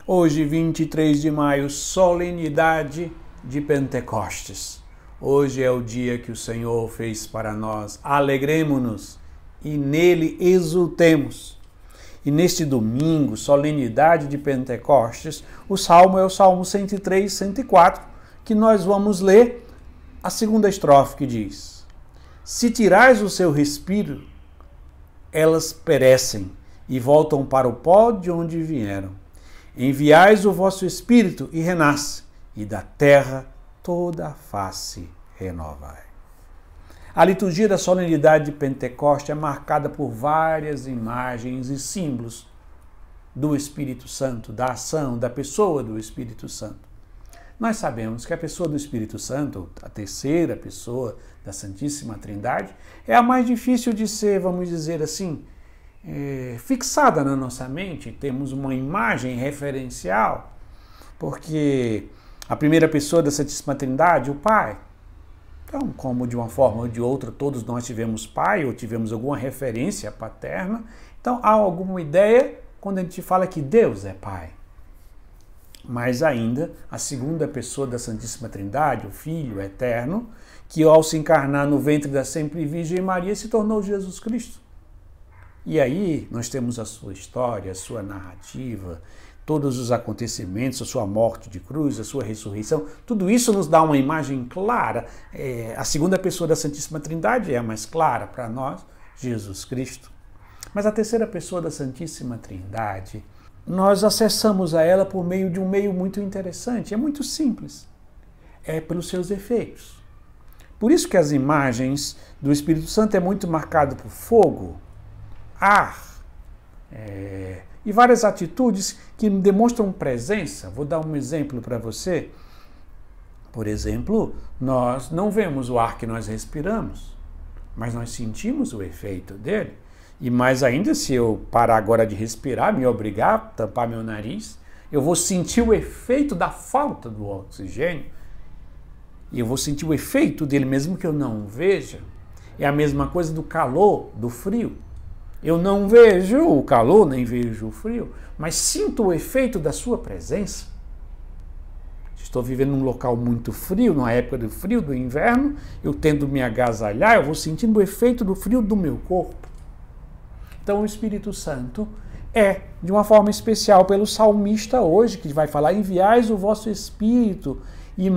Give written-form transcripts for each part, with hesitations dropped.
Hoje, 23 de maio, solenidade de Pentecostes. Hoje é o dia que o Senhor fez para nós. Alegremo-nos e nele exultemos. E neste domingo, solenidade de Pentecostes, o salmo é o Salmo 103, 104, que nós vamos ler a segunda estrofe que diz: Se tirais o seu respiro, elas perecem e voltam para o pó de onde vieram. Enviais o vosso Espírito e renasce, e da terra toda a face renovai. A liturgia da solenidade de Pentecostes é marcada por várias imagens e símbolos do Espírito Santo, da ação, da pessoa do Espírito Santo. Nós sabemos que a pessoa do Espírito Santo, a terceira pessoa da Santíssima Trindade, é a mais difícil de ser, vamos dizer assim, fixada na nossa mente. Temos uma imagem referencial, porque a primeira pessoa da Santíssima Trindade, o Pai. Então, como de uma forma ou de outra todos nós tivemos pai ou tivemos alguma referência paterna, então há alguma ideia quando a gente fala que Deus é Pai. Mas ainda a segunda pessoa da Santíssima Trindade, o Filho Eterno, que ao se encarnar no ventre da sempre Virgem Maria se tornou Jesus Cristo. E aí nós temos a sua história, a sua narrativa, todos os acontecimentos, a sua morte de cruz, a sua ressurreição, tudo isso nos dá uma imagem clara. A segunda pessoa da Santíssima Trindade é a mais clara para nós, Jesus Cristo. Mas a terceira pessoa da Santíssima Trindade, nós acessamos a ela por meio de um meio muito interessante, é muito simples, é pelos seus efeitos. Por isso que as imagens do Espírito Santo é muito marcado por fogo, ar, e várias atitudes que demonstram presença. Vou dar um exemplo para você. Por exemplo, nós não vemos o ar que nós respiramos, mas nós sentimos o efeito dele. E mais ainda, se eu parar agora de respirar, me obrigar a tampar meu nariz, eu vou sentir o efeito da falta do oxigênio. E eu vou sentir o efeito dele mesmo que eu não veja. É a mesma coisa do calor, do frio. Eu não vejo o calor, nem vejo o frio, mas sinto o efeito da sua presença. Estou vivendo num local muito frio, numa época do frio, do inverno, eu tendo me agasalhar, eu vou sentindo o efeito do frio do meu corpo. Então o Espírito Santo é, de uma forma especial, pelo salmista hoje, que vai falar: enviais o vosso Espírito e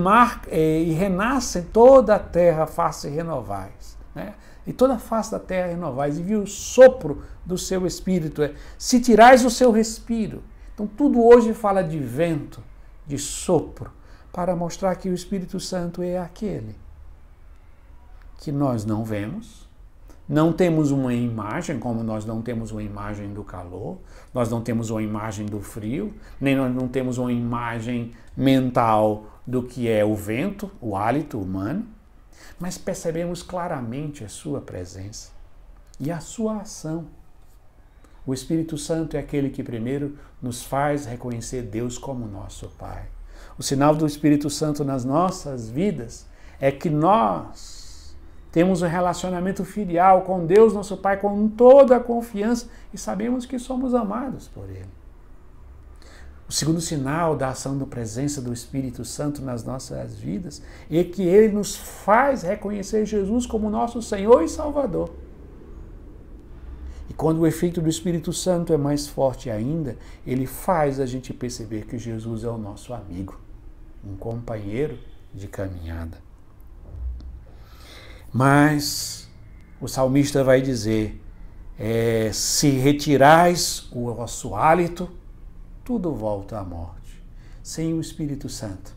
renasce toda a terra, face renovais. Né? E toda a face da terra renovais, e viu o sopro do seu Espírito. Se tirais o seu respiro. Então tudo hoje fala de vento, de sopro, para mostrar que o Espírito Santo é aquele que nós não vemos, não temos uma imagem, como nós não temos uma imagem do calor, nós não temos uma imagem do frio, nem nós não temos uma imagem mental do que é o vento, o hálito humano, mas percebemos claramente a sua presença e a sua ação. O Espírito Santo é aquele que primeiro nos faz reconhecer Deus como nosso Pai. O sinal do Espírito Santo nas nossas vidas é que nós temos um relacionamento filial com Deus, nosso Pai, com toda a confiança, e sabemos que somos amados por Ele. O segundo sinal da ação da presença do Espírito Santo nas nossas vidas é que Ele nos faz reconhecer Jesus como nosso Senhor e Salvador. E quando o efeito do Espírito Santo é mais forte ainda, ele faz a gente perceber que Jesus é o nosso amigo, um companheiro de caminhada. Mas o salmista vai dizer: se retirais o vosso hálito, tudo volta à morte. Sem o Espírito Santo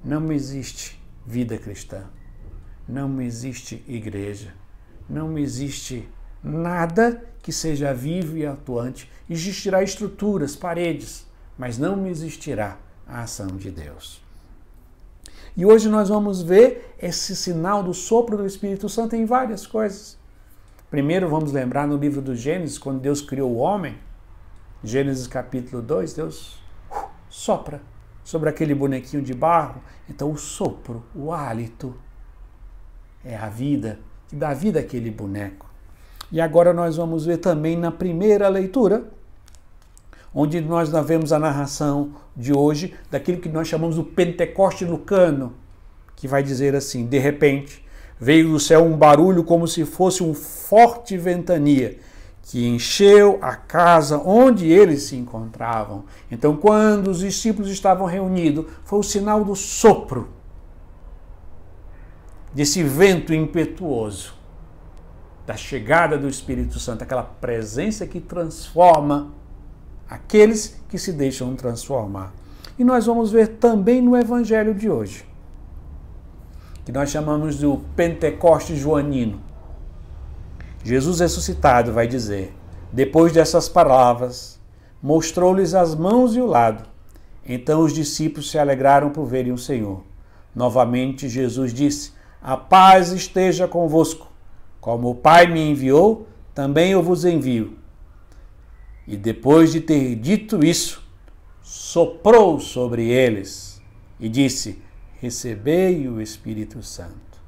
não existe vida cristã, não existe igreja, não existe nada que seja vivo e atuante. Existirá estruturas, paredes, mas não existirá a ação de Deus. E hoje nós vamos ver esse sinal do sopro do Espírito Santo em várias coisas. Primeiro vamos lembrar no livro do Gênesis, quando Deus criou o homem, Gênesis capítulo 2, Deus sopra sobre aquele bonequinho de barro. Então o sopro, o hálito, é a vida, que dá vida àquele boneco. E agora nós vamos ver também na primeira leitura onde nós vemos a narração de hoje daquilo que nós chamamos do Pentecoste lucano, que vai dizer assim: de repente veio do céu um barulho como se fosse um forte ventania, que encheu a casa onde eles se encontravam. Então, quando os discípulos estavam reunidos, foi o sinal do sopro, desse vento impetuoso, da chegada do Espírito Santo, aquela presença que transforma aqueles que se deixam transformar. E nós vamos ver também no Evangelho de hoje, que nós chamamos do Pentecoste joanino. Jesus ressuscitado vai dizer: depois dessas palavras, mostrou-lhes as mãos e o lado. Então os discípulos se alegraram por verem o Senhor. Novamente Jesus disse: a paz esteja convosco. Como o Pai me enviou, também eu vos envio. E depois de ter dito isso, soprou sobre eles e disse: recebei o Espírito Santo.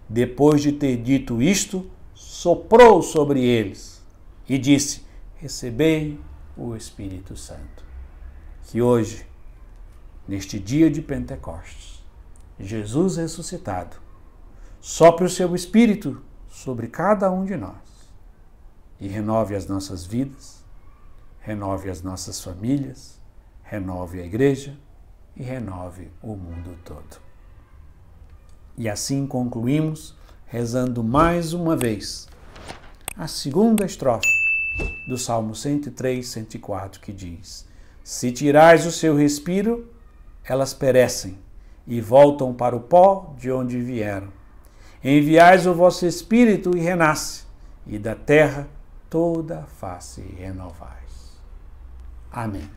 Depois de ter dito isto, soprou sobre eles e disse: recebei o Espírito Santo. Que hoje, neste dia de Pentecostes, Jesus ressuscitado, sopre o seu Espírito sobre cada um de nós e renove as nossas vidas, renove as nossas famílias, renove a igreja e renove o mundo todo. E assim concluímos rezando mais uma vez a segunda estrofe do Salmo 103, 104, que diz: se tirais o seu respiro, elas perecem e voltam para o pó de onde vieram. Enviais o vosso Espírito e renasce, e da terra toda a face renovais. Amém.